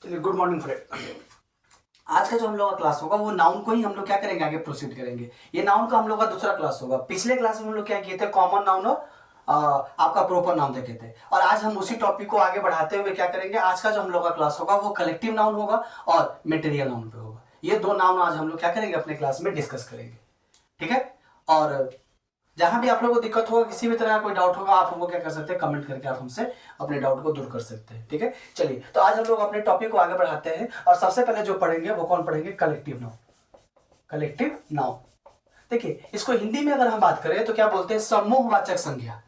चलिए, good morning friend. आज का जो हम लोग का क्लास होगा वो नाउन को ही हम लोग क्या करेंगे, आगे प्रोसीड करेंगे। ये नाउन का हम लोग का दूसरा क्लास होगा। पिछले क्लास में हम लोग क्या किए थे, कॉमन नाउन और आपका प्रोपर नाउन देखे थे। और आज हम उसी टॉपिक को आगे बढ़ाते हुए क्या करेंगे, आज का जो हम लोग का क्लास होगा वो कलेक्टिव नाउन होगा और मटेरियल नाउन पे होगा। ये दो नाउन आज हम लोग क्या करेंगे, अपने क्लास में डिस्कस करेंगे। ठीक है। और जहां भी आप लोगों को दिक्कत होगा, किसी भी तरह का कोई डाउट होगा, आप हमको क्या कर सकते हैं, कमेंट करके आप हमसे अपने डाउट को दूर कर सकते हैं। ठीक है। चलिए, तो आज हम लोग अपने टॉपिक को आगे बढ़ाते हैं और सबसे पहले जो पढ़ेंगे वो कौन पढ़ेंगे, कलेक्टिव नाउन। कलेक्टिव नाउन, देखिए इसको हिंदी में अगर हम बात करें तो क्या बोलते हैं, समूहवाचक संज्ञा।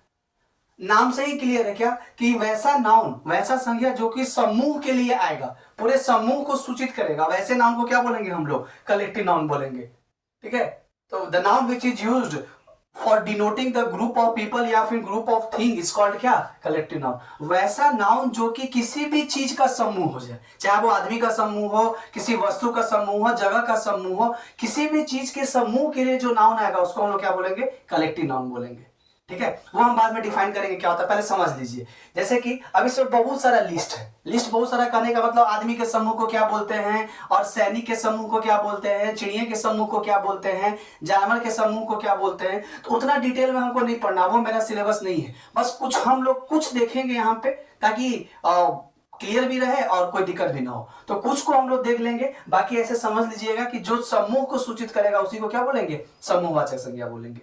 नाम से ही क्लियर है क्या कि वैसा नाउन, वैसा संज्ञा जो कि समूह के लिए आएगा, पूरे समूह को सूचित करेगा, वैसे नाउन को क्या बोलेंगे हम लोग, कलेक्टिव नाउन बोलेंगे। ठीक है। तो the noun which is used for denoting the group of people या फिर group of thing is called क्या, कलेक्टिव नाउन। वैसा नाउन जो कि किसी भी चीज का समूह हो जाए, चाहे वो आदमी का समूह हो, किसी वस्तु का समूह हो, जगह का समूह हो, किसी भी चीज के समूह के लिए जो नाउन आएगा उसको हम लोग क्या बोलेंगे, कलेक्टिव नाउन बोलेंगे। ठीक है। वो हम बाद में डिफाइन करेंगे क्या होता है, पहले समझ लीजिए। जैसे कि अब इसमें बहुत सारा लिस्ट है। लिस्ट बहुत सारा करने का मतलब आदमी के समूह को क्या बोलते हैं, और सैनिक के समूह को क्या बोलते हैं, चिड़िया के समूह को क्या बोलते हैं, जानवर के समूह को क्या बोलते हैं। तो उतना डिटेल में हमको नहीं पढ़ना, वो मेरा सिलेबस नहीं है। बस कुछ हम लोग कुछ देखेंगे यहाँ पे, ताकि क्लियर भी रहे और कोई दिक्कत भी ना हो। तो कुछ को हम लोग देख लेंगे, बाकी ऐसे समझ लीजिएगा कि जो समूह को सूचित करेगा उसी को क्या बोलेंगे, समूहवाचक संज्ञा बोलेंगे।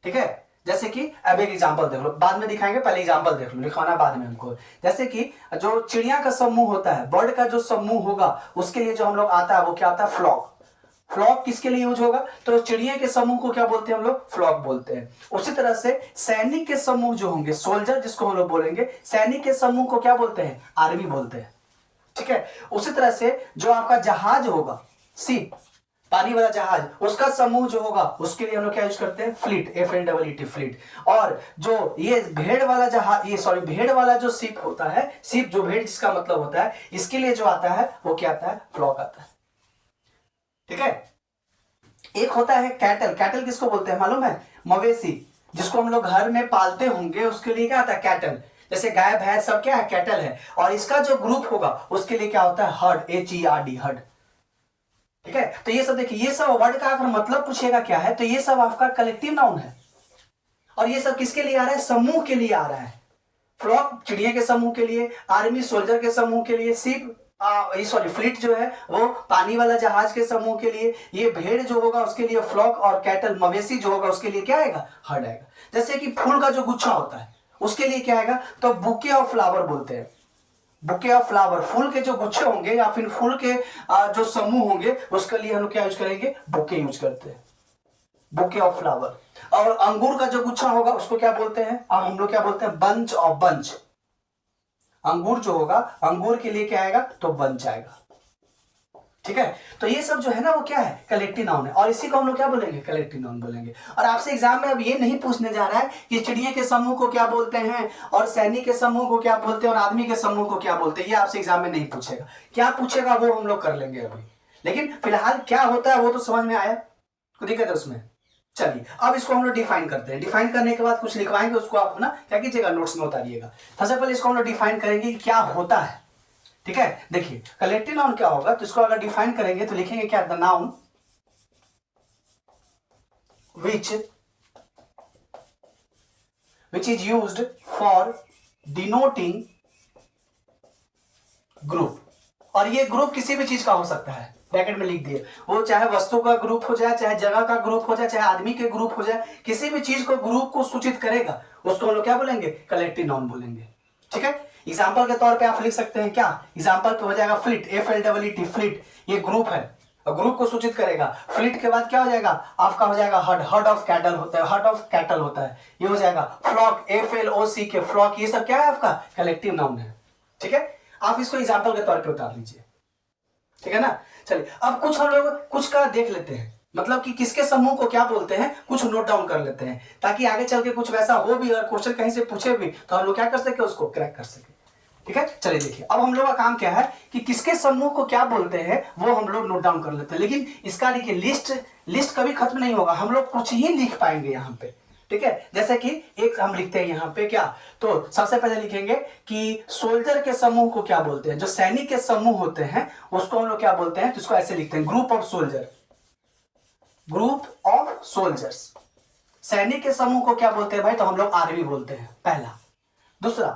ठीक है। जैसे कि अब एक एग्जांपल देख लो, बाद में दिखाएंगे, पहले एग्जांपल देख लो, लिखवाना बाद में हमको। जैसे कि जो चिड़िया का समूह होता है, बर्ड का जो समूह होगा, उसके लिए जो हम लोग आता है वो क्या आता है, फ्लॉक। फ्लॉक किसके लिए यूज होगा, तो चिड़िया के समूह को क्या बोलते हैं हम लोग, फ्लॉक बोलते हैं। उसी तरह से सैनिक के समूह जो होंगे, सोल्जर जिसको हम लोग बोलेंगे, सैनिक के समूह को क्या बोलते हैं, आर्मी बोलते हैं। ठीक है। उसी तरह से जो आपका जहाज होगा, शिप, पानी वाला जहाज, उसका समूह जो होगा उसके लिए हम लोग क्या यूज करते हैं, फ्लीट, FLEET, फ्लीट। और जो ये भेड़ वाला जहाज, ये सॉरी भेड़ वाला जो शिप होता है, शिप जो भेड़ जिसका मतलब होता है, इसके लिए जो आता है वो क्या आता है, फ्लॉक आता है। ठीक है। एक होता है कैटल। कैटल किसको बोलते हैं मालूम है, मवेशी, जिसको हम लोग घर में पालते होंगे, उसके लिए क्या आता है, कैटल। जैसे गाय भैंस सब क्या है, कैटल है। और इसका जो ग्रुप होगा उसके लिए क्या होता है, हर्ड, HERD, हर्ड। ठीक है। तो ये सब देखिए, ये सब वर्ड का अगर मतलब पूछेगा क्या है, तो ये सब आपका कलेक्टिव नाउन है। और ये सब किसके लिए आ रहा है, समूह के लिए आ रहा है। फ्लॉक चिड़िया के समूह के लिए, आर्मी सोल्जर के समूह के लिए, शिप सॉरी फ्लीट जो है वो पानी वाला जहाज के समूह के लिए, ये भेड़ जो होगा उसके लिए फ्लॉक, और कैटल मवेशी जो होगा उसके लिए क्या आएगा, हर्ड आएगा। जैसे कि फूल का जो गुच्छा होता है उसके लिए क्या आएगा, तो बुके ऑफ फ्लावर बोलते हैं। बुके ऑफ फ्लावर, फूल के जो गुच्छे होंगे या फिर फूल के जो समूह होंगे उसके लिए हम लोग क्या यूज करेंगे, बुके यूज करते हैं, बुके ऑफ फ्लावर। और अंगूर का जो गुच्छा होगा उसको क्या बोलते हैं, हम लोग क्या बोलते हैं, बंच ऑफ बंच। अंगूर जो होगा, अंगूर के लिए क्या आएगा, तो बंच आएगा। ठीक है। तो ये सब जो है ना वो क्या है, कलेक्टिव नाउन है, और इसी को हम लोग क्या बोलेंगे, कलेक्टिव नाउन बोलेंगे। और आपसे एग्जाम में अब ये नहीं पूछने जा रहा है कि चिड़िया के समूह को क्या बोलते हैं, और सैनिक के समूह को क्या बोलते हैं, और आदमी के समूह को क्या बोलते हैं, ये आपसे एग्जाम में नहीं पूछेगा। क्या पूछेगा वो हम लोग कर लेंगे अभी, लेकिन फिलहाल क्या होता है वो तो समझ में आया, कोई दिक्कत है उसमें। चलिए, अब इसको हम लोग डिफाइन करते हैं। डिफाइन करने के बाद कुछ लिखवाएंगे, उसको आप ना क्या कीजिएगा, नोट्स में उतारिएगा। सबसे पहले इसको हम लोग डिफाइन करेंगे कि क्या होता है। ठीक है। देखिए कलेक्टिव नाउन क्या होगा, तो इसको अगर डिफाइन करेंगे तो लिखेंगे क्या, the noun which is used for denoting group. और ये ग्रुप किसी भी चीज का हो सकता है, ब्रैकेट में लिख दिए, वो चाहे वस्तु का ग्रुप हो जाए, चाहे जगह का ग्रुप हो जाए, चाहे आदमी के ग्रुप हो जाए, किसी भी चीज को ग्रुप को सूचित करेगा उसको हम लोग क्या बोलेंगे, कलेक्टिव नाउन बोलेंगे। ठीक है। एग्जाम्पल के तौर पे आप लिख सकते हैं क्या, एग्जाम्पल पे हो जाएगा फ्लीट, FLEET, फ्लीट, ये ग्रुप है, ग्रुप को सूचित करेगा। फ्लीट के बाद क्या हो जाएगा, आपका हो जाएगा हर्ड, हर्ड ऑफ कैटल होता है, हर्ड ऑफ कैटल होता है, ये हो जाएगा फ्लॉक, FLOCK, फ्लॉक, ये सब क्या है आपका कलेक्टिव नाउन है। ठीक है। आप इसको एग्जाम्पल के तौर पे उतार लीजिए। ठीक है ना। चलिए, अब कुछ हम लोग कुछ का देख लेते हैं, मतलब कि किसके समूह को क्या बोलते हैं, कुछ नोट डाउन कर लेते हैं, ताकि आगे चल के कुछ वैसा हो भी, अगर क्वेश्चन कहीं से पूछे भी तो हम लोग क्या कर सके, उसको क्रैक कर सके। ठीक है। चलिए देखिए, अब हम लोग का काम क्या है कि किसके समूह को क्या बोलते हैं वो हम लोग नोट डाउन कर लेते हैं। लेकिन इसका देखिए लिस्ट कभी खत्म नहीं होगा, हम लोग कुछ ही लिख पाएंगे यहाँ पे। ठीक है। जैसे कि एक हम लिखते हैं यहाँ पे क्या, तो सबसे पहले लिखेंगे कि सोल्जर के समूह को क्या बोलते हैं, जो सैनिक के समूह होते हैं उसको हम लोग क्या बोलते हैं, तो इसको ऐसे लिखते हैं group of soldier, group of soldiers. सैनिक के समूह को क्या बोलते हैं भाई, तो हम लोग आर्मी बोलते हैं, पहला। दूसरा,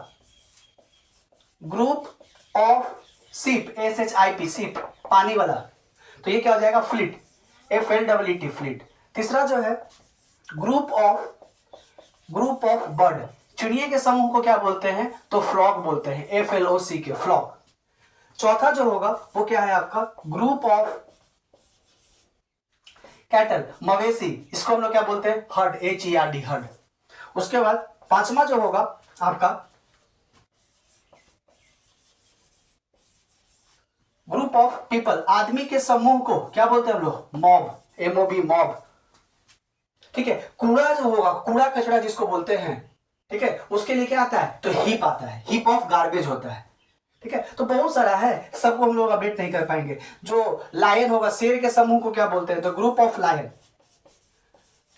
group of ship, SHIP ship, पानी वाला, तो ये क्या हो जाएगा, फ्लीट, FLEET फ्लीट। तीसरा जो है ग्रुप ऑफ बर्ड, चिड़िए के समूह को क्या बोलते हैं, तो फ्लॉक बोलते हैं, FLOCK फ्लॉक। चौथा जो होगा वो क्या है आपका, ग्रुप ऑफ कैटल, मवेशी, इसको हम लोग क्या बोलते हैं, हर्ड, HERD हर्ड। उसके बाद पांचवा जो होगा आपका ग्रुप ऑफ पीपल, आदमी के समूह को क्या बोलते हैं हम लोग, मॉब, MOB मॉब। ठीक है। कूड़ा जो होगा, कूड़ा कचरा जिसको बोलते हैं, ठीक है, उसके लिए क्या आता है, तो हीप आता है, हीप ऑफ गार्बेज होता है। ठीक है। तो बहुत सारा है, सबको हम लोग अपडेट नहीं कर पाएंगे। जो लायन होगा, शेर के समूह को क्या बोलते हैं, तो group of lion,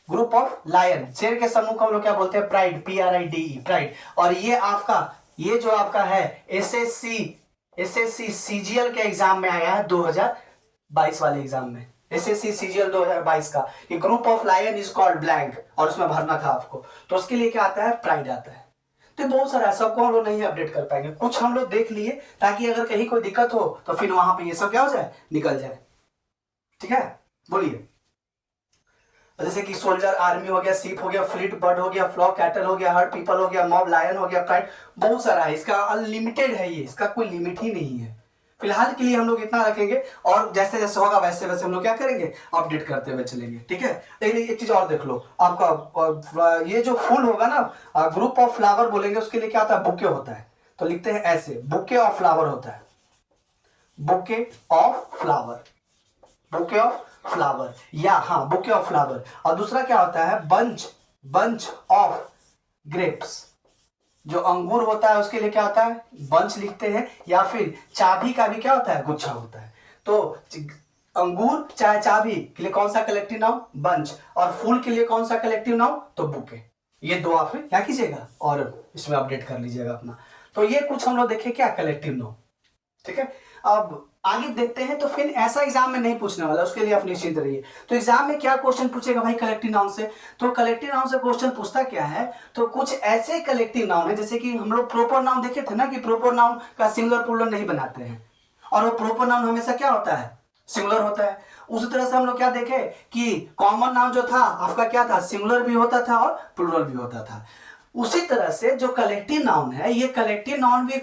group of lion. शेर के समूह को हम लोग क्या बोलते हैं, प्राइड, PRIDE प्राइड। और ये आपका, ये जो आपका है SSC CGL के एग्जाम में आया है 2022 वाले एग्जाम में, SSC CGL 2022 का, कि group of lion is called blank, और उसमें भरना था आपको, तो उसके लिए क्या आता है, प्राइड आता है। तो बहुत सारा है, सबको हम लोग नहीं अपडेट कर पाएंगे, कुछ हम लोग देख लिए ताकि अगर कहीं कोई दिक्कत हो तो फिर वहां पे ये सब क्या हो जाए, निकल जाए। ठीक है, बोलिए। जैसे कि सोल्जर, आर्मी हो गया, सीप हो गया, फ्लीट, बर्ड हो गया, फ्लॉक, कैटल हो गया, हर्ड, पीपल हो गया, मॉब, लायन हो गया, प्राइड, बहुत सारा है, इसका अनलिमिटेड है ये, इसका कोई लिमिट ही नहीं है। फिलहाल के लिए हम लोग इतना रखेंगे, और जैसे जैसे होगा वैसे वैसे हम लोग क्या करेंगे, अपडेट करते हुए चलेंगे। ठीक है। लेकिन एक चीज और देख लो, आपका ये जो फूल होगा ना, ग्रुप ऑफ फ्लावर बोलेंगे, उसके लिए क्या होता है, बुके होता है, तो लिखते हैं ऐसे, बुके ऑफ फ्लावर होता है, bouquet of flower, bouquet of flower, या हाँ बुके ऑफ फ्लावर। और दूसरा क्या होता है, बंच ऑफ ग्रेप्स, जो अंगूर होता है उसके लिए क्या होता है, बंच लिखते हैं, या फिर चाबी का भी क्या होता है, गुच्छा होता है। तो अंगूर चाहे चाबी के लिए कौन सा कलेक्टिव नाउन, बंच, और फूल के लिए कौन सा कलेक्टिव नाउन, तो बुके। ये दो आप क्या कीजिएगा और इसमें अपडेट कर लीजिएगा अपना। तो ये कुछ हम लोग देखे क्या, कलेक्टिव नाउन। ठीक है। अब आगे देखते हैं, तो फिर ऐसा एग्जाम में नहीं पूछने वाला, उसके लिए आप निश्चिंत रहिए। तो एग्जाम में क्या क्वेश्चन पूछेगा भाई, कलेक्टिव नाउन से, तो कलेक्टिव नाउन से क्वेश्चन पूछता क्या है, तो कुछ ऐसे कलेक्टिव नाउन है, जैसे कि हम लोग प्रोपर नाउन देखे थे ना, कि प्रोपर नाउन का सिंगुलर प्लूरल नहीं बनाते हैं, और वो प्रोपर नाउन हमेशा क्या होता है, सिंगुलर होता है। उसी तरह से हम लोग क्या देखे कि कॉमन नाउन जो था आपका क्या था, सिंगुलर भी होता था और प्लूरल भी होता था। उसी तरह से जो कलेक्टिव नाउन है, ये कलेक्टिव नाउन भी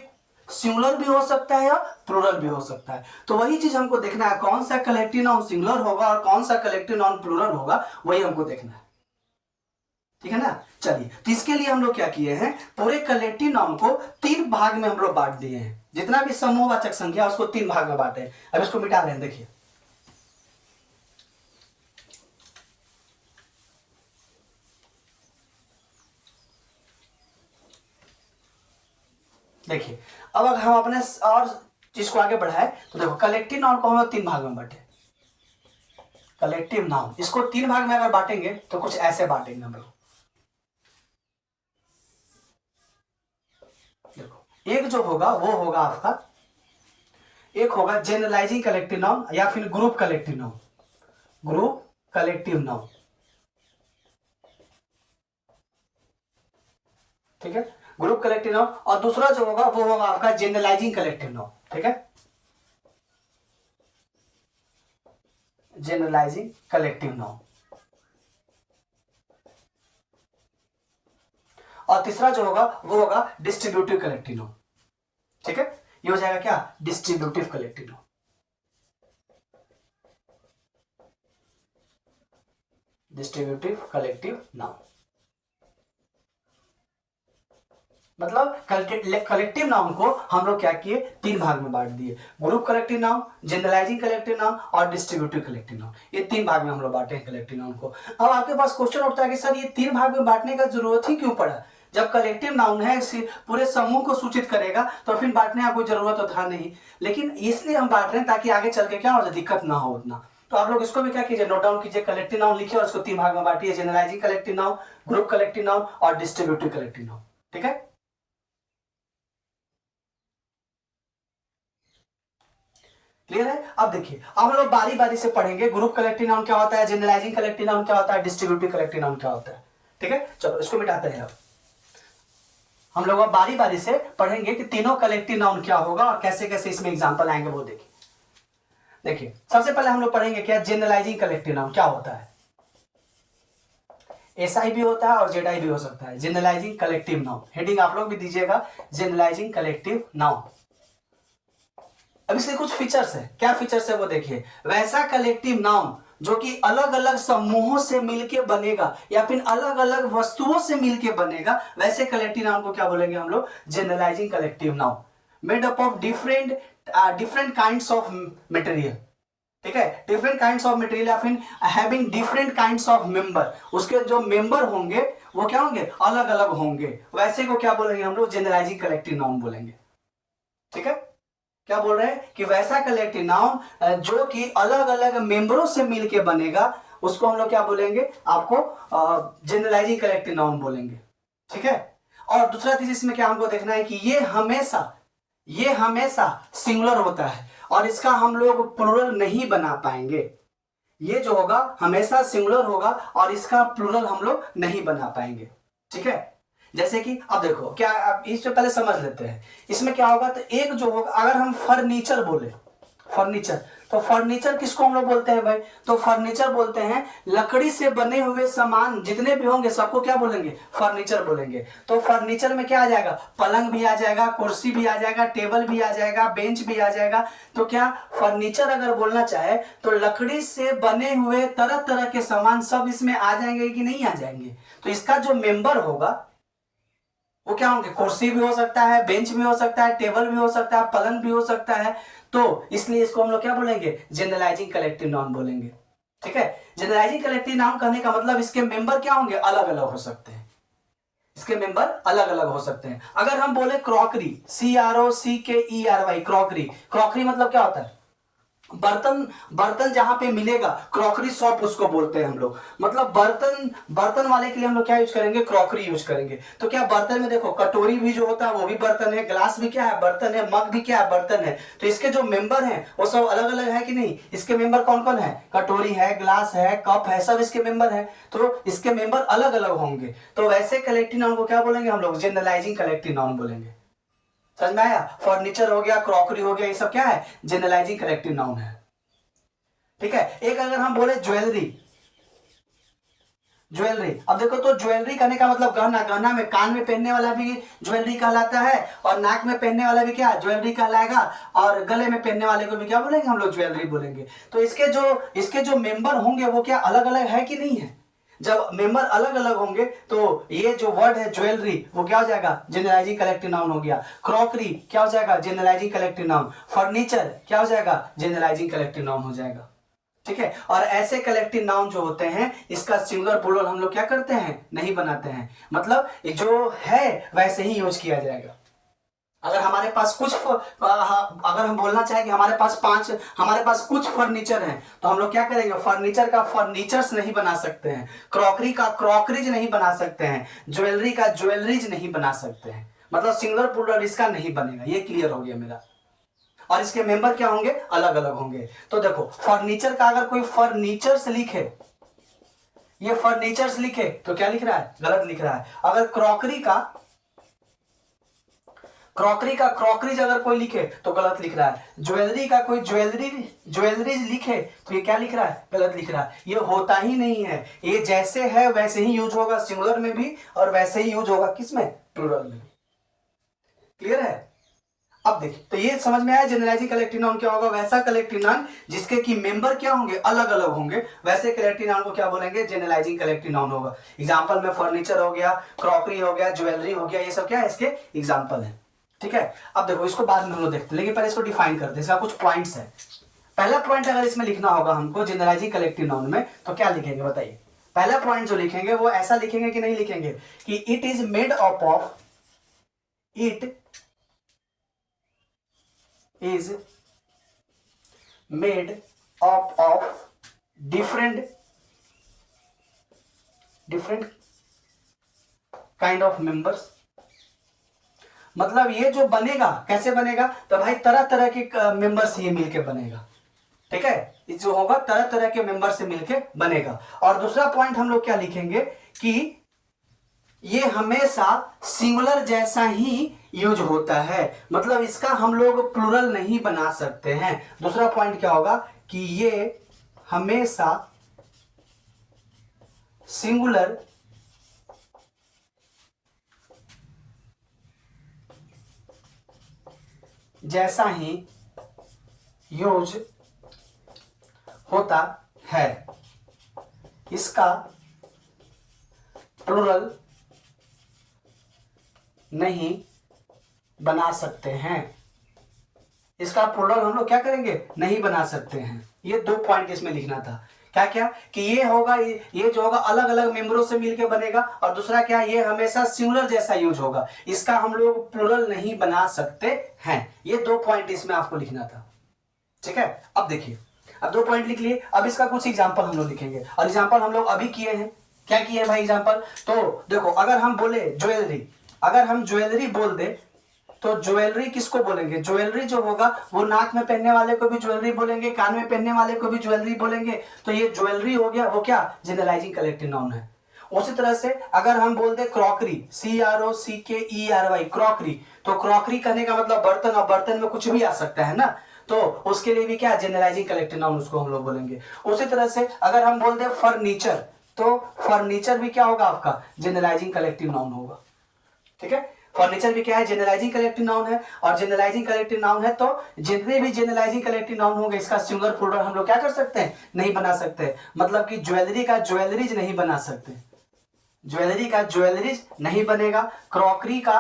सिंगुलर भी हो सकता है और प्लूरल भी हो सकता है। तो वही चीज हमको देखना है, कौन सा कलेक्टिव नाउन सिंगुलर होगा और कौन सा कलेक्टिव नाउन प्लूरल होगा, वही हमको देखना है। ठीक है ना। चलिए, तो इसके लिए हम लोग क्या किए हैं, पूरे कलेक्टिव नाउन को 3 भाग में हम लोग बांट दिए हैं, जितना भी समूहवाचक संख्या उसको 3 भाग में बांटे। अब इसको मिटा रहे हैं, देखिए देखिए। अब अगर हम अपने और चीज को आगे बढ़ाए, तो देखो कलेक्टिव नाउन को हम 3 भाग में बांटे। कलेक्टिव नाउन इसको 3 भाग में अगर बांटेंगे तो कुछ ऐसे बांटेंगे हम लोग। देखो, एक जो होगा वो होगा आपका, एक होगा जनरलाइजिंग कलेक्टिव नाउन, या फिर group collective noun, group collective noun. ठीक है, ग्रुप कलेक्टिव नाउन। और दूसरा जो होगा वो होगा आपका जनरलाइजिंग कलेक्टिव नाउन। ठीक है, जनरलाइजिंग कलेक्टिव नाउन। और तीसरा जो होगा वो होगा डिस्ट्रीब्यूटिव कलेक्टिव नाउन। ठीक है, ये हो जाएगा क्या, distributive collective noun, distributive collective noun. मतलब कलेक्टिव नाउन को हम लोग क्या किए, 3 भाग में बांट दिए, group collective noun, generalising collective noun और डिस्ट्रीब्यूटिव कलेक्टिव नाउन। ये 3 भाग में हम लोग बांटे हैं कलेक्टिव नाउन को। अब आपके पास क्वेश्चन उठता है कि सर ये 3 भाग में बांटने का जरूरत ही क्यों पड़ा, जब कलेक्टिव नाउन है पूरे समूह को सूचित करेगा तो फिर बांटने का कोई जरूरत तो था नहीं। लेकिन इसलिए हम बांट रहे हैं ताकि आगे चल के क्या हो, दिक्कत ना हो उतना। तो आप लोग इसको भी क्या कीजिए, नोट डाउन कीजिए, कलेक्टिव नाउन लिखिए और उसको 3 भाग में बांटिए, generalising collective noun, group collective noun और डिस्ट्रीब्यूटिव कलेक्टिव नाउन। ठीक है, क्लियर है। अब देखिए, अब हम लोग बारी बारी से पढ़ेंगे, ग्रुप कलेक्टिव नाउन क्या होता है, जनरलाइजिंग कलेक्टिव नाउन क्या होता है, डिस्ट्रीब्यूटिव कलेक्टिव नाउन क्या होता है। ठीक है, चलो इसको मिटाते हैं। अब हम लोग अब बारी बारी से पढ़ेंगे कि तीनों कलेक्टिव नाउन क्या होगा और कैसे कैसे इसमें एग्जांपल आएंगे वो देखिए। देखिए, सबसे पहले हम लोग पढ़ेंगे क्या जनरलाइजिंग कलेक्टिव नाउन क्या होता है। एसआई भी होता है और जेडआई भी हो सकता है। जनरलाइजिंग कलेक्टिव नाउन, हेडिंग आप लोग भी दीजिएगा, जनरलाइजिंग कलेक्टिव नाउन। अब इसके कुछ फीचर्स है, क्या फीचर्स है वो देखिए। वैसा कलेक्टिव नाउन जो कि अलग अलग समूहों से मिलके बनेगा या फिर अलग अलग वस्तुओं से मिलके बनेगा, वैसे कलेक्टिव नाउन को क्या बोलेंगे हम लोग, generalising collective noun. Made up of different different kinds of material. ठीक है, डिफरेंट काइंड्स ऑफ मटेरियल या फिर having different kinds of member, उसके जो मेंबर होंगे वो क्या होंगे, अलग अलग होंगे, वैसे को क्या बोलेंगे हम लोग, जनरलाइजिंग कलेक्टिव नाउन बोलेंगे। ठीक है, क्या बोल रहे हैं कि वैसा कलेक्टिव नाउन जो कि अलग अलग मेंबरों से मिलके बनेगा, उसको हम लोग क्या बोलेंगे, आपको जनरलाइजिंग कलेक्टिव नाउन बोलेंगे। ठीक है, और दूसरा चीज इसमें क्या हमको देखना है कि ये हमेशा सिंगुलर होता है और इसका हम लोग प्लूरल नहीं बना पाएंगे। ये जो होगा हमेशा सिंगुलर होगा और इसका प्लूरल हम लोग नहीं बना पाएंगे। ठीक है, जैसे कि अब देखो क्या, अब इससे पहले समझ लेते हैं इसमें क्या होगा। तो एक जो होगा, अगर हम फर्नीचर बोले, फर्नीचर, तो फर्नीचर किसको हम लोग बोलते हैं भाई, तो फर्नीचर बोलते हैं लकड़ी से बने हुए सामान जितने भी होंगे सबको क्या बोलेंगे, फर्नीचर बोलेंगे। तो फर्नीचर में क्या आ जाएगा, पलंग भी आ जाएगा, कुर्सी भी आ जाएगा, टेबल भी आ जाएगा, बेंच भी आ जाएगा। तो क्या फर्नीचर अगर बोलना चाहे तो लकड़ी से बने हुए तरह तरह के सामान सब इसमें आ जाएंगे कि नहीं आ जाएंगे। तो इसका जो मेंबर होगा वो क्या होंगे, कुर्सी भी हो सकता है, बेंच भी हो सकता है, टेबल भी हो सकता है, पलंग भी हो सकता है। तो इसलिए इसको हम लोग क्या बोलेंगे, जनरलाइजिंग कलेक्टिव नाउन बोलेंगे। ठीक है, जनरलाइजिंग कलेक्टिव नाउन कहने का मतलब इसके मेंबर क्या होंगे, अलग अलग हो सकते हैं, इसके मेंबर अलग अलग हो सकते हैं। अगर हम बोले क्रॉकरी, CROCKERY, क्रॉकरी, क्रॉकरी मतलब क्या होता है, बर्तन, बर्तन जहां पे मिलेगा, क्रॉकरी शॉप उसको बोलते हैं हम लोग। मतलब बर्तन, बर्तन वाले के लिए हम लोग क्या यूज करेंगे, क्रॉकरी यूज करेंगे। तो क्या बर्तन में देखो, कटोरी भी जो होता है वो भी बर्तन है, ग्लास भी क्या है, बर्तन है, मग भी क्या है, बर्तन है। तो इसके जो मेंबर हैं वो सब अलग अलग है कि नहीं, इसके मेंबर कौन कौन है, कटोरी है, ग्लास है, कप है, सब इसके मेंबर है। तो इसके मेंबर अलग अलग होंगे। तो वैसे कलेक्टिव नाउन को क्या बोलेंगे हम लोग, जनरलाइजिंग कलेक्टिव नाउन बोलेंगे। समझ में आया, फर्नीचर हो गया, क्रॉकरी हो गया, ये सब क्या है, जनरलाइजिंग कलेक्टिव नाउन है। ठीक है, एक अगर हम बोले ज्वेलरी, ज्वेलरी, अब देखो तो ज्वेलरी करने का मतलब गहना, गहना में कान में पहनने वाला भी ज्वेलरी कहलाता है और नाक में पहनने वाला भी क्या ज्वेलरी कहलाएगा और गले में पहनने वाले को भी क्या बोलेंगे हम लोग, ज्वेलरी बोलेंगे। तो इसके जो मेंबर होंगे वो क्या अलग अलग है कि नहीं है। जब मेंबर अलग अलग होंगे तो ये जो वर्ड है ज्वेलरी वो क्या हो जाएगा, जनरलाइजिंग कलेक्टिव नाउन हो गया। क्रॉकरी क्या हो जाएगा, जनरलाइजिंग कलेक्टिव नाउन। फर्नीचर क्या हो जाएगा, जनरलाइजिंग कलेक्टिव नाउन हो जाएगा। ठीक है, और ऐसे कलेक्टिव नाउन जो होते हैं इसका सिंगुलर प्लूरल हम लोग क्या करते हैं, नहीं बनाते हैं। मतलब जो है वैसे ही यूज किया जाएगा। अगर हमारे पास अगर हम बोलना चाहें कि हमारे पास कुछ फर्नीचर हैं तो हम लोग क्या करेंगे, फर्नीचर का फर्नीचर्स नहीं बना सकते हैं, क्रॉकरी का क्रॉकरीज नहीं बना सकते हैं, ज्वेलरी का ज्वेलरीज नहीं बना सकते हैं। मतलब सिंगुलर प्लूरल इसका नहीं बनेगा। ये क्लियर हो गया मेरा। और इसके मेंबर क्या होंगे, अलग अलग होंगे। तो देखो फर्नीचर का अगर कोई फर्नीचर्स लिखे, ये फर्नीचर्स लिखे तो क्या लिख रहा है, गलत लिख रहा है। अगर क्रॉकरीज अगर कोई लिखे तो गलत लिख रहा है। ज्वेलरी का कोई ज्वेलरीज लिखे तो ये क्या लिख रहा है, गलत लिख रहा है। ये होता ही नहीं है। ये जैसे है वैसे ही यूज होगा सिंगुलर में भी और वैसे ही यूज होगा किसमें, प्लूरल में भी। क्लियर है। अब देखिए, तो ये समझ में आया जनरलाइजिंग कलेक्टिव नाउन क्या होगा, वैसा कलेक्टिव नाउन जिसके की मेंबर क्या होंगे, अलग अलग होंगे, वैसे कलेक्टिव नाउन को क्या बोलेंगे, जनरलाइजिंग कलेक्टिव नाउन होगा। एग्जांपल में फर्नीचर हो गया, क्रॉकरी हो गया, ज्वेलरी हो गया, ये सब क्या है, इसके एग्जांपल है। ठीक है, अब देखो इसको बाद में हम लोग देखते हैं, लेकिन पहले इसको डिफाइन करते हैं। इसका कुछ पॉइंट्स है। पहला पॉइंट अगर इसमें लिखना होगा हमको जनरलाइजिंग कलेक्टिव नाउन में, तो क्या लिखेंगे बताइए। पहला पॉइंट जो लिखेंगे वो ऐसा लिखेंगे कि नहीं लिखेंगे कि it is made up of, it is made up of different kind of members. मतलब ये जो बनेगा कैसे बनेगा, तो भाई तरह तरह के मेंबर से ये मिलके बनेगा, ठीक है। ये जो होगा तरह तरह के मेंबर से मिलके बनेगा। और दूसरा पॉइंट हम लोग क्या लिखेंगे कि ये हमेशा सिंगुलर जैसा ही यूज होता है, मतलब इसका हम लोग प्लूरल नहीं बना सकते हैं। दूसरा पॉइंट क्या होगा कि ये हमेशा सिंगुलर जैसा ही यूज होता है, इसका प्लूरल नहीं बना सकते हैं। इसका प्लूरल हम लोग क्या करेंगे, नहीं बना सकते हैं। ये 2 पॉइंट इसमें लिखना था। क्या क्या कि ये होगा, ये जो होगा अलग अलग मेंबरों से मिलके बनेगा, और दूसरा क्या, ये हमेशा सिंगुलर जैसा यूज होगा, इसका हम लोग प्लूरल नहीं बना सकते हैं। ये 2 पॉइंट इसमें आपको लिखना था, ठीक है। अब देखिए, अब 2 पॉइंट लिख लिए, अब इसका कुछ एग्जांपल हम लोग लिखेंगे, और एग्जांपल हम लोग अभी किए हैं। क्या किए हैं भाई एग्जांपल, तो देखो अगर हम बोले ज्वेलरी, अगर हम ज्वेलरी बोल दे तो ज्वेलरी किसको बोलेंगे, ज्वेलरी जो होगा वो नाक में पहनने वाले को भी ज्वेलरी बोलेंगे, कान में पहनने वाले को भी ज्वेलरी बोलेंगे। तो ये ज्वेलरी हो गया, वो क्या, जनरलाइजिंग कलेक्टिव नाउन है। उसी तरह से अगर हम बोल दे क्रॉकरी, CROCKERY, क्रॉकरी, तो क्रॉकरी कहने का मतलब बर्तन, और बर्तन में कुछ भी आ सकता है ना, तो उसके लिए भी क्या, जनरलाइजिंग कलेक्टिव नाउन उसको हम लोग बोलेंगे। उसी तरह से अगर हम बोल दे फर्नीचर, तो फर्नीचर भी क्या होगा आपका, जनरलाइजिंग कलेक्टिव नाउन होगा, ठीक है। फर्नीचर भी क्या है, जनरलाइजिंग कलेक्टिव नाउन है, और जनरलाइजिंग कलेक्टिव नाउन है तो जितने भी जनरलाइजिंग कलेक्टिव नाउन होंगे इसका सिंगुलर प्लूरल हम लोग क्या कर सकते हैं, नहीं बना सकते। मतलब कि ज्वेलरी का ज्वेलरीज नहीं बना सकते, ज्वेलरी का ज्वेलरीज नहीं बनेगा, क्रॉकरी का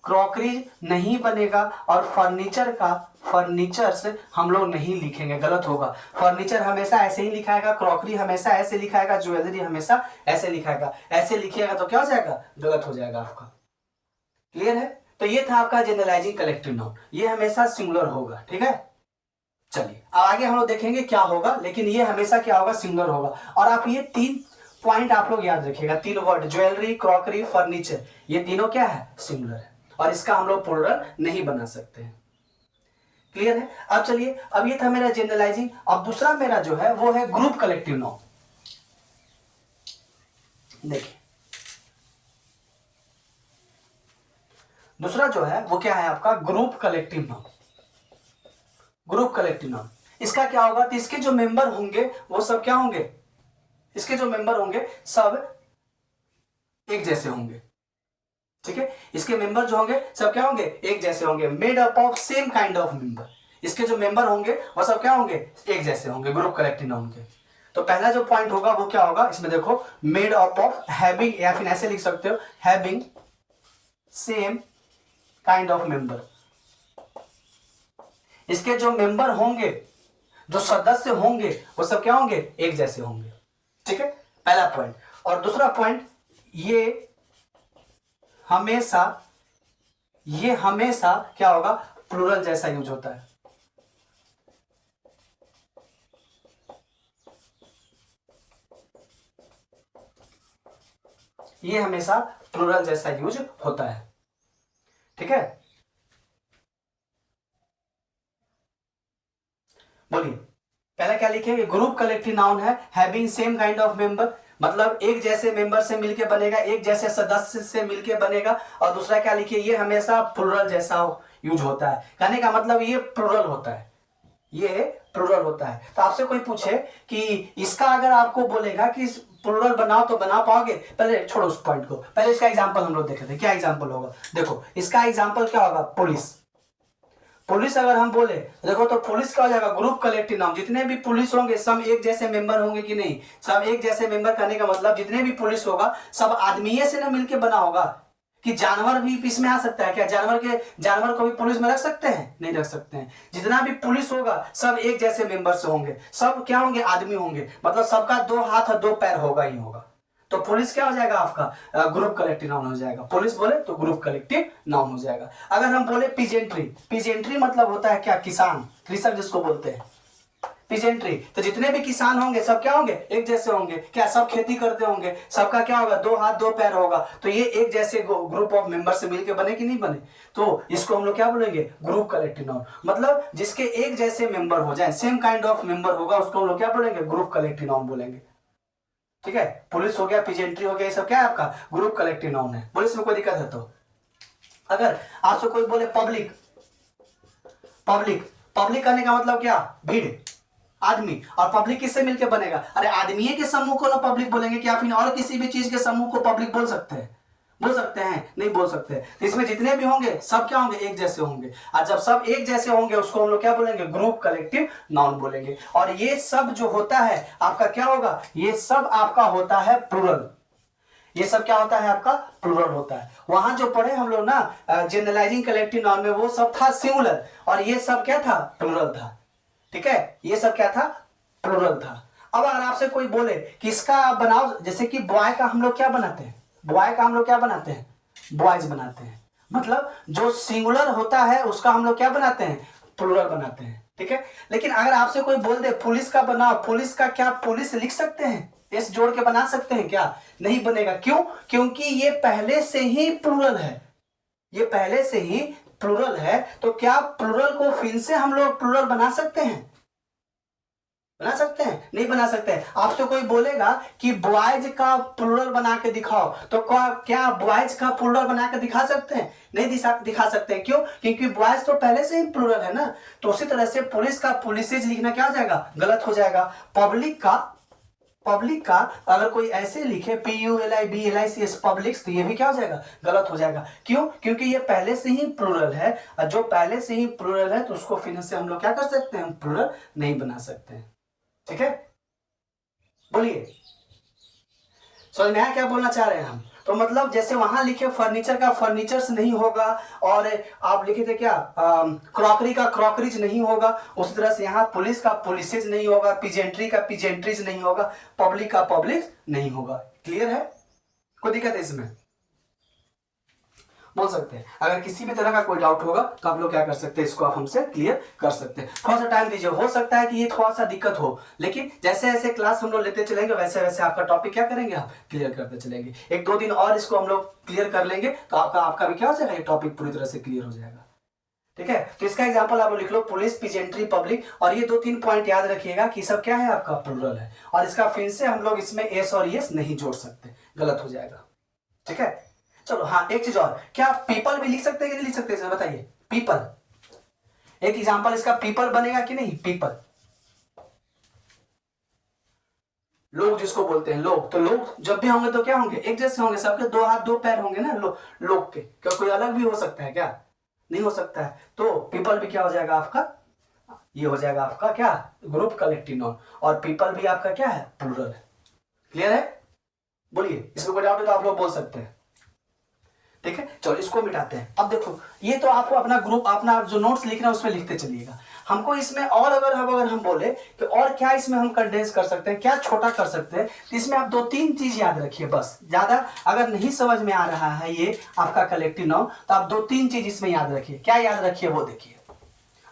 क्रॉकरीज नहीं बनेगा, और फर्नीचर का फर्नीचर्स हम लोग नहीं लिखेंगे, गलत होगा। फर्नीचर हमेशा ऐसे ही लिखाएगा, क्रॉकरी हमेशा ऐसे लिखाएगा, ज्वेलरी हमेशा ऐसे लिखाएगा। ऐसे लिखिएगा तो क्या हो जाएगा, गलत हो जाएगा आपका। क्लियर है। तो ये था आपका जनरलाइजिंग कलेक्टिव नाउन, ये हमेशा सिंगुलर होगा, ठीक है। चलिए अब आगे हम लोग देखेंगे क्या होगा, लेकिन ये हमेशा क्या होगा, सिंगुलर होगा। और आप ये 3 पॉइंट आप लोग याद रखिएगा, 3 वर्ड, ज्वेलरी, क्रॉकरी, फर्नीचर, ये तीनों क्या है, सिंगुलर है, और इसका हम लोग प्लूरल नहीं बना सकते हैं। क्लियर है। अब चलिए, अब ये था मेरा जनरलाइजिंग। अब दूसरा मेरा जो है वो है ग्रुप कलेक्टिव नाउन। देखिए दूसरा जो है वो क्या है आपका, group collective noun. Group collective noun, इसका क्या होगा, तो इसके जो मेंबर होंगे वो सब क्या होंगे, इसके जो मेंबर होंगे सब एक जैसे होंगे, ठीक है। इसके मेंबर जो होंगे सब क्या होंगे, एक जैसे होंगे, made up of same kind of member. इसके जो मेंबर होंगे वो सब क्या होंगे, एक जैसे होंगे, ग्रुप कलेक्टिव नाउन के। तो पहला जो पॉइंट होगा वो क्या होगा, इसमें देखो, मेड अप ऑफ हैविंग, या फिर ऐसे लिख सकते हो, having same kind of member. इसके जो मेंबर होंगे, जो सदस्य होंगे वो सब क्या होंगे, एक जैसे होंगे, ठीक है, पहला पॉइंट। और दूसरा पॉइंट, ये हमेशा क्या होगा, प्लूरल जैसा यूज होता है। ये हमेशा प्लूरल जैसा यूज होता है, ठीक है। बोलिए पहला क्या लिखेंगे, ग्रुप कलेक्टिव नाउन है, having same kind of member, मतलब एक जैसे मेंबर से मिलके बनेगा, एक जैसे सदस्य से मिलके बनेगा। और दूसरा क्या लिखिए, ये हमेशा प्लूरल जैसा यूज होता है। कहने का मतलब ये प्लूरल होता है, ये प्लूरल होता है। तो आपसे कोई पूछे कि इसका अगर आपको बोलेगा कि प्लूरल बनाओ तो बना पाओगे, पहले छोड़ो उस पॉइंट को, पहले इसका एग्जांपल हम लोग देखे थे। क्या एग्जांपल होगा, देखो इसका एग्जांपल क्या होगा, पुलिस। पुलिस अगर हम बोले, देखो तो पुलिस क्या हो जाएगा, ग्रुप कलेक्टिव नाउन। जितने भी पुलिस होंगे सब एक जैसे मेंबर होंगे कि नहीं, सब एक जैसे मेंबर करने का मतलब जितने भी पुलिस होगा सब आदमी से ना मिलके बना होगा, कि जानवर भी इसमें आ सकता है क्या, जानवर को भी पुलिस में रख सकते हैं, नहीं रख सकते हैं। जितना भी पुलिस होगा सब एक जैसे मेंबर से होंगे, सब क्या होंगे, आदमी होंगे, मतलब सबका 2 हाथ और 2 पैर होगा ही होगा। तो पुलिस क्या हो जाएगा आपका, ग्रुप कलेक्टिव नाउन हो जाएगा। पुलिस बोले तो ग्रुप कलेक्टिव नाउन हो जाएगा। अगर हम बोले पीजेंट्री, पीजेंट्री मतलब होता है क्या, किसान, कृषक जिसको बोलते हैं, पिजेंट्री। तो जितने भी किसान होंगे सब क्या होंगे, एक जैसे होंगे। क्या सब खेती करते होंगे, सबका क्या होगा, दो हाथ दो पैर होगा, तो ये एक जैसे ग्रुप ऑफ मेंबर से मिलकर बने कि नहीं बने, तो इसको हम लोग क्या बोलेंगे, ग्रुप कलेक्टिव नाउन। मतलब जिसके एक जैसे मेंबर हो जाए, सेम काइंड ऑफ मेंबर होगा, उसको हम लोग क्या बोलेंगे, ग्रुप कलेक्टिव नाउन बोलेंगे। ठीक है, पुलिस हो गया, पिजेंट्री हो गया, ये सब क्या है आपका ग्रुप कलेक्टिव नाउन है। पुलिस में कोई दिक्कत है तो अगर आपसे कोई बोले पब्लिक, पब्लिक पब्लिक करने का मतलब क्या, भीड़, आदमी। और पब्लिक किससे मिलकर बनेगा, अरे आदमी के समूह को ना पब्लिक बोलेंगे, क्या फिर और किसी भी चीज के समूह को पब्लिक बोल सकते हैं, बोल सकते हैं, नहीं बोल सकते। तो इसमें जितने भी होंगे सब क्या होंगे, एक जैसे होंगे। और जब सब एक जैसे होंगे उसको हम लोग क्या बोलेंगे, ग्रुप कलेक्टिव नाउन बोलेंगे। और ये सब जो होता है आपका क्या होगा, ये सब आपका होता है प्लूरल। ये सब क्या होता है आपका प्लूरल होता है। वहां जो पढ़े हम लोग ना जनरलाइजिंग कलेक्टिव नाउन में, वो सब था सिंगुलर, और ये सब क्या था, प्लूरल था। ठीक है, ये सब क्या था, प्लूरल था। अब अगर आपसे कोई बोले कि इसका बनाओ, जैसे कि बॉय का हम लोग क्या बनाते हैं, बॉय का हम लोग क्या बनाते हैं, बॉयज बनाते हैं। मतलब जो सिंगुलर होता है उसका हम लोग क्या बनाते हैं, प्लूरल बनाते हैं। ठीक है, लेकिन अगर आपसे कोई बोल दे पुलिस का बनाओ, पुलिस का क्या पुलिस लिख सकते हैं, एस जोड़ के बना सकते हैं क्या, नहीं बनेगा। क्यों, क्योंकि ये पहले से ही प्लूरल है, ये पहले से ही प्लूरल है। तो क्या प्लूरल को फिर से हम लोग प्लूरल बना सकते हैं, बना सकते हैं, नहीं बना सकते हैं। आपसे कोई बोलेगा कि बॉयज का प्लूरल बना के दिखाओ, तो क्या बॉयज का प्लूरल बना के दिखा सकते हैं, नहीं दिखा सकते हैं। क्यों, क्योंकि बॉयज तो पहले से ही प्लूरल है ना। तो उसी तरह से पुलिस का पुलिसेज लिखना क्या हो जाएगा, गलत हो जाएगा। पब्लिक का अगर कोई ऐसे लिखे PULIBLICS पब्लिक्स, तो ये भी क्या हो जाएगा, गलत हो जाएगा। क्यों, क्योंकि ये पहले से ही प्लूरल है, और जो पहले से ही प्लूरल है तो उसको फिर से हम लोग क्या कर सकते हैं, हम प्लूरल नहीं बना सकते हैं। ठीक है, बोलिए समझ में आया क्या बोलना चाह रहे हैं हम। तो मतलब जैसे वहां लिखे फर्नीचर का फर्नीचर्स नहीं होगा, और आप लिखे थे क्या क्रॉकरी का क्रॉकरीज नहीं होगा, उस तरह से यहाँ पुलिस का पुलिसेज नहीं होगा, पिजेंट्री का पिजेंट्रीज नहीं होगा, पब्लिक का पब्लिक नहीं होगा। क्लियर है, कोई दिक्कत है इसमें, बोल सकते हैं। अगर किसी भी तरह का कोई डाउट होगा तो आप लोग क्या कर सकते हैं, इसको आप हमसे क्लियर कर सकते हैं। थोड़ा सा टाइम दीजिए, हो सकता है कि ये थोड़ा सा दिक्कत हो, लेकिन जैसे जैसे क्लास हम लोग लेते चलेंगे वैसे वैसे आपका टॉपिक क्या करेंगे, आप क्लियर करते चलेंगे। एक दो दिन और इसको हम लोग क्लियर कर लेंगे तो आपका भी क्या हो जाएगा, ये टॉपिक पूरी तरह से क्लियर हो जाएगा। ठीक है, तो इसका एग्जांपल आप लिख लो, पुलिस, पिजेंट्री, पब्लिक। और ये 2-3 पॉइंट याद रखिएगा कि सब क्या है आपका प्लूरल है, और इसका फिर से हम लोग इसमें एस और यस नहीं जोड़ सकते, गलत हो जाएगा। ठीक है, चलो हाँ एक चीज और, क्या पीपल भी लिख सकते हैं कि नहीं लिख सकते, इसमें बताइए। पीपल, एक एग्जांपल इसका, पीपल बनेगा कि नहीं, पीपल, लोग जिसको बोलते हैं, लोग। तो लोग जब भी होंगे तो क्या होंगे, एक जैसे होंगे, सबके दो हाथ दो पैर होंगे ना, लोग के। क्या कोई अलग भी हो सकता है क्या, नहीं हो सकता है। तो पीपल भी क्या हो जाएगा आपका, ये हो जाएगा आपका क्या, ग्रुप कलेक्टिव नाउन। और पीपल भी आपका क्या है, प्लूरल है। क्लियर है, बोलिए, इसमें कोई डाउट है तो आप लोग बोल सकते हैं। ठीक है, चलो इसको मिटाते हैं। अब देखो, ये तो आपको अपना ग्रुप, अपना जो नोट्स लिख रहे हैं उसमें लिखते चलिएगा। हमको इसमें और अगर हम बोले कि और क्या इसमें हम कंडेंस कर सकते हैं, क्या छोटा कर सकते हैं, तो इसमें आप 2-3 चीज याद रखिए बस। ज्यादा अगर नहीं समझ में आ रहा है ये आपका कलेक्टिव नाउन, तो आप 2-3 चीज इसमें याद रखिए। क्या याद रखिए वो देखिए,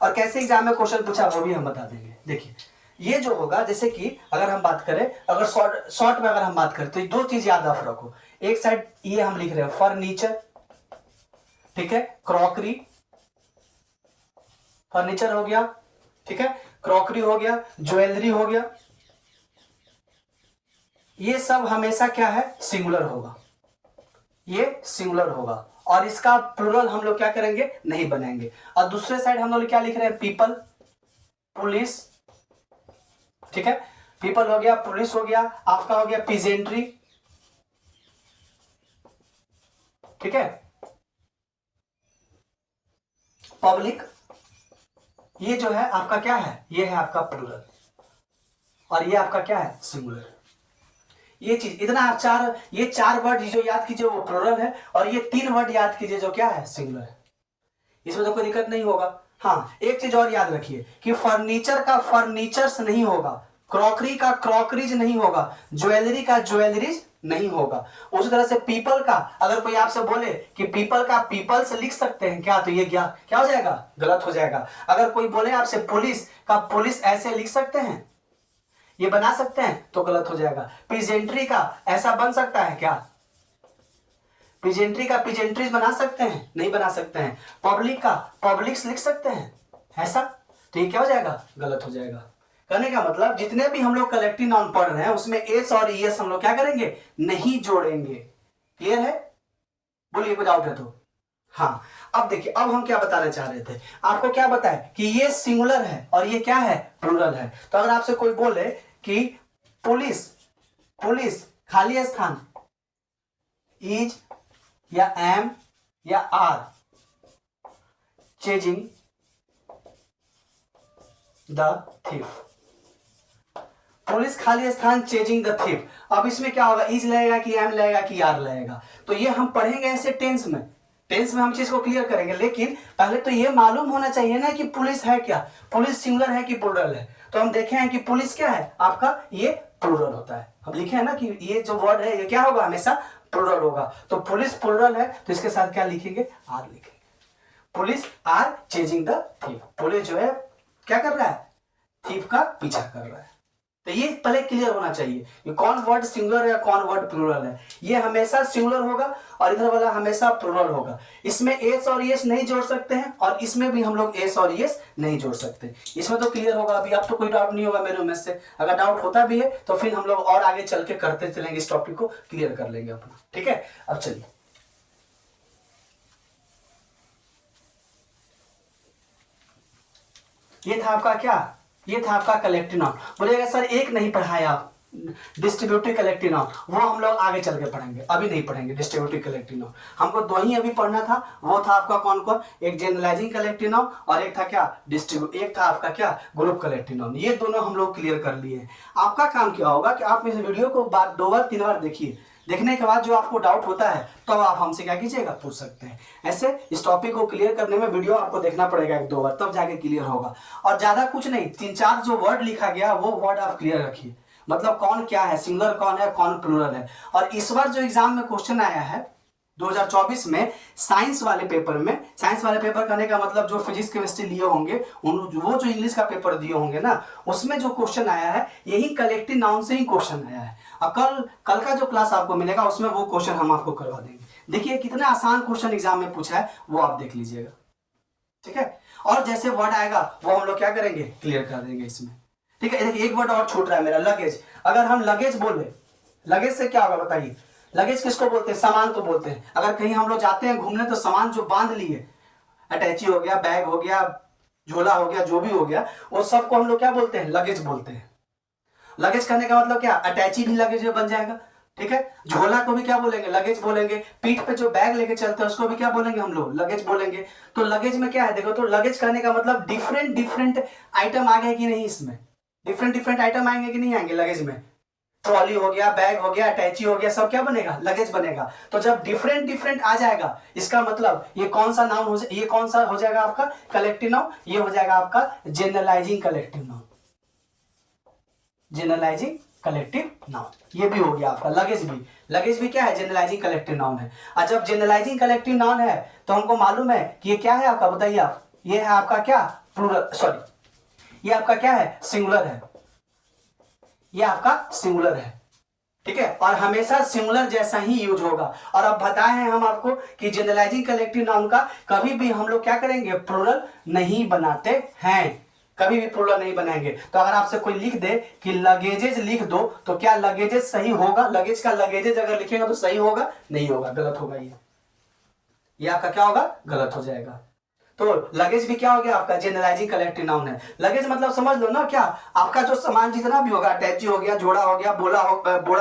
और कैसे एग्जाम में क्वेश्चन पूछा वो भी हम बता देंगे। देखिए, ये जो होगा, जैसे कि अगर हम बात करें, अगर शॉर्ट में अगर हम बात करें, तो 2 चीज याद आप रखो। एक साइड ये हम लिख रहे हैं फर्नीचर, ठीक है, क्रॉकरी, फर्नीचर हो गया, ठीक है, क्रॉकरी हो गया, ज्वेलरी हो गया, ये सब हमेशा क्या है, सिंगुलर होगा, ये सिंगुलर होगा। और इसका प्लूरल हम लोग क्या करेंगे, नहीं बनाएंगे। और दूसरे साइड हम लोग क्या लिख रहे हैं, पीपल, पुलिस, ठीक है, पीपल हो गया, पुलिस हो गया, आपका हो गया पिजेंट्री, ठीक है, पब्लिक, ये जो है आपका क्या है, ये है आपका प्लूरल, और ये आपका क्या है, सिंगुलर। ये चीज इतना आप ये 4 वर्ड जो याद कीजिए वो प्लूरल है, और ये 3 वर्ड याद कीजिए जो क्या है, सिंगुलर है। इसमें तो कोई दिक्कत नहीं होगा। हाँ, एक चीज और याद रखिए कि फर्नीचर का फर्नीचर्स नहीं होगा, क्रॉकरी का क्रॉकरीज नहीं होगा, ज्वेलरी का ज्वेलरीज नहीं होगा। उसी तरह से पीपल का, अगर कोई आपसे बोले कि पीपल का पीपल्स लिख सकते हैं क्या, तो ये क्या हो जाएगा, गलत हो जाएगा। अगर कोई बोले आपसे पुलिस का पुलिस ऐसे लिख सकते हैं, ये बना सकते हैं, तो गलत हो जाएगा। पिजेंट्री का ऐसा बन सकता है क्या, पिजेंट्री का पिजेंट्रीज बना सकते हैं, नहीं बना सकते हैं। पब्लिक का पब्लिक्स लिख सकते हैं ऐसा, तो ये क्या हो जाएगा, गलत हो जाएगा। कहने का मतलब जितने भी हम लोग कलेक्टिव नाउन पढ़ रहे हैं उसमें एस और ईएस हम लोग क्या करेंगे, नहीं जोड़ेंगे। क्लियर है, बोलिए कोई डाउट है तो। हाँ, अब देखिए, अब हम क्या बताना चाह रहे थे, आपको क्या बताया कि ये सिंगुलर है और ये क्या है, प्लूरल है। तो अगर आपसे कोई बोले कि पुलिस, पुलिस खाली स्थान, इज या एम या are chasing the thief, police खाली स्थान चेजिंग द थीफ। अब इसमें क्या होगा, इज लगेगा कि एम लगेगा कि आर लगेगा, तो ये हम पढ़ेंगे ऐसे टेंस में, टेंस में हम चीज को क्लियर करेंगे। लेकिन पहले तो ये मालूम होना चाहिए ना कि पुलिस है क्या, पुलिस सिंगुलर है कि प्लूरल है। तो हम देखे हैं कि पुलिस क्या है आपका, ये प्लूरल होता है। हम लिखे हैं ना कि ये जो वर्ड है ये क्या होगा, हमेशा प्लूरल होगा। तो पुलिस प्लूरल है तो इसके साथ क्या लिखेंगे, आर लिखेंगे। Police are chasing the thief, police जो है क्या कर रहा है, थीफ का पीछा कर रहा है। तो ये पहले क्लियर होना चाहिए कि कौन वर्ड सिंगुलर है या कौन वर्ड प्लूरल है। ये हमेशा सिंगुलर होगा और इधर वाला हमेशा प्लूरल होगा। इसमें एस और एस नहीं जोड़ सकते हैं और इसमें भी हम लोग एस और एस नहीं जोड़ सकते। इसमें तो क्लियर होगा, अभी आपको कोई डाउट नहीं होगा मेरे में से। अगर डाउट होता भी है तो फिर हम लोग और आगे चल के करते चलेंगे, इस टॉपिक को क्लियर कर लेंगे अपना। ठीक है, अब चलिए, ये था आपका क्या, ये था आपका कलेक्टिव नाउन। बोलेगा सर एक नहीं पढ़ाया आप, डिस्ट्रीब्यूटिव कलेक्टिव नाउन, वो हम लोग आगे चल के पढ़ेंगे, अभी नहीं पढ़ेंगे डिस्ट्रीब्यूटिव कलेक्टिव नाउन। हमको दो ही अभी पढ़ना था, वो था आपका कौन कौन, एक जनरलाइजिंग कलेक्टिव नाउन और एक था क्या एक था आपका क्या, ग्रुप कलेक्टिव नाउन। ये दोनों हम लोग क्लियर कर लिए। आपका काम क्या होगा कि आप इस वीडियो को दो बार 3 बार देखिए, देखने के बाद जो आपको डाउट होता है तो आप हमसे क्या कीजिएगा, पूछ सकते हैं। ऐसे इस टॉपिक को क्लियर करने में वीडियो आपको देखना पड़ेगा 1-2 बार, तब जाके क्लियर होगा। और ज्यादा कुछ नहीं, 3-4 जो वर्ड लिखा गया वो वर्ड आप क्लियर रखिए, मतलब कौन क्या है, सिंगुलर कौन है, कौन प्लूरल है। और इस बार जो एग्जाम में क्वेश्चन आया है 2024 में साइंस वाले पेपर में, साइंस वाले पेपर करने का मतलब जो फिजिक्स केमिस्ट्री लिए होंगे वो जो इंग्लिश का पेपर दिए होंगे ना, उसमें जो क्वेश्चन आया है यही कलेक्टिव नाउन से ही क्वेश्चन आया है। और कल का जो क्लास आपको मिलेगा उसमें वो क्वेश्चन हम आपको करवा देंगे। देखिए कितना आसान क्वेश्चन एग्जाम में पूछा है, वो आप देख लीजिएगा। ठीक है, और जैसे वर्ड आएगा वो हम लोग क्या करेंगे, क्लियर कर देंगे इसमें। ठीक है, देखिए एक वर्ड और छूट रहा है मेरा, लगेज। अगर हम लगेज बोले, लगेज से क्या होगा बताइए, लगेज किसको बोलते हैं, सामान को बोलते हैं। अगर कहीं हम लोग जाते हैं घूमने तो सामान जो बांध लिए, अटैची हो गया, बैग हो गया, झोला हो गया, जो भी हो गया, वो सबको हम लोग क्या बोलते हैं, लगेज बोलते हैं। लगेज करने का मतलब क्या, अटैची भी लगेज में बन जाएगा। ठीक है, झोला को भी क्या बोलेंगे, लगेज बोलेंगे। पीठ पे जो बैग लेके चलते हैं उसको भी क्या बोलेंगे हम लोग, लगेज बोलेंगे। तो लगेज में क्या है, देखो, तो लगेज करने का मतलब डिफरेंट डिफरेंट आइटम आ गए कि नहीं, इसमें डिफरेंट डिफरेंट आइटम आएंगे कि नहीं आएंगे लगेज में। ट्रॉली हो गया, बैग हो गया, अटैची हो गया, सब क्या बनेगा, लगेज बनेगा। तो जब डिफरेंट डिफरेंट आ जाएगा, इसका मतलब ये कौन सा नाउन हो, ये कौन सा हो जाएगा आपका कलेक्टिव नाउन, ये हो जाएगा आपका generalising collective noun. Generalising collective noun ये भी हो गया आपका। लगेज भी क्या है, जनरलाइजिंग कलेक्टिव नाउन है। और जब जनरलाइजिंग कलेक्टिव नाउन है तो हमको मालूम है कि ये क्या है आपका, बताइए आप, ये है आपका क्या, प्लूरल, सॉरी, ये आपका क्या है, सिंगुलर है, ये आपका सिंगुलर है। ठीक है, और हमेशा सिंगुलर जैसा ही यूज होगा। और अब बताए हैं हम आपको कि जनरलाइजिंग कलेक्टिव नाउन का कभी भी हम लोग क्या करेंगे, प्लूरल नहीं बनाते हैं, कभी भी प्लूरल नहीं बनाएंगे। तो अगर आपसे कोई लिख दे कि लगेजेज लिख दो, तो क्या लगेजेज सही होगा, लगेज का लगेजेज अगर लिखेंगे तो सही होगा, नहीं होगा, गलत होगा। ये आपका क्या होगा, गलत हो जाएगा। तो लगेज भी क्या हो गया आपका, जनरलाइजिंग कलेक्टिव नाउन है। लगेज मतलब समझ लो ना, क्या आपका जो सामान जितना भी होगा, अटैची हो गया, जोड़ा हो गया, बोरा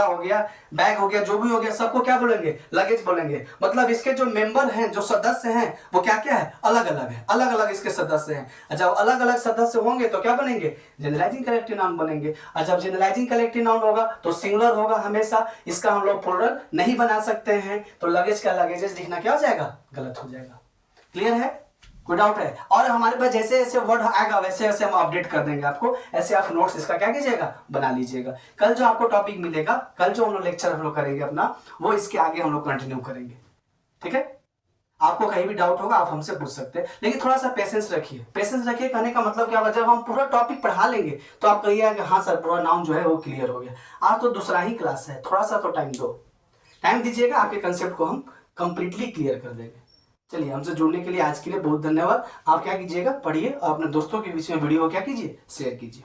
हो गया, बैग हो गया, जो भी हो गया, सबको क्या बोलेंगे, लगेज बोलेंगे। मतलब इसके जो मेंबर हैं, जो सदस्य हैं, वो क्या क्या है, अलग अलग है, अलग अलग इसके सदस्य हैं। जब अलग अलग सदस्य होंगे तो क्या बनेंगे, जनरलाइजिंग कलेक्टिव नाउन बनेंगे। और जब जनरलाइजिंग कलेक्टिव नाउन होगा तो सिंगुलर होगा हमेशा, इसका हम लोग प्लूरल नहीं बना सकते हैं। तो लगेज का लगेजेस लिखना क्या हो जाएगा, गलत हो जाएगा। क्लियर है, कोई डाउट है? और हमारे पास जैसे जैसे वर्ड आएगा वैसे वैसे हम अपडेट कर देंगे आपको, ऐसे आप नोट्स इसका क्या कीजिएगा, बना लीजिएगा। कल जो आपको टॉपिक मिलेगा, कल जो हम लोग लेक्चर हम लोग करेंगे अपना, वो इसके आगे हम लोग कंटिन्यू करेंगे। ठीक है, आपको कहीं भी डाउट होगा आप हमसे पूछ सकते हैं, लेकिन थोड़ा सा पेशेंस रखिए। पेशेंस रखिए कहने का मतलब क्या होगा, जब हम पूरा टॉपिक पढ़ा लेंगे तो आप कहिएगा कि हाँ सर पूरा नाउन जो है वो क्लियर हो गया। आज तो दूसरा ही क्लास है, थोड़ा सा तो टाइम दो, टाइम दीजिएगा, आपके कंसेप्ट को हम कंप्लीटली क्लियर कर देंगे। चलिए, हमसे जुड़ने के लिए आज के लिए बहुत धन्यवाद। आप क्या कीजिएगा, पढ़िए और अपने दोस्तों के बीच में वीडियो को क्या कीजिए, शेयर कीजिए।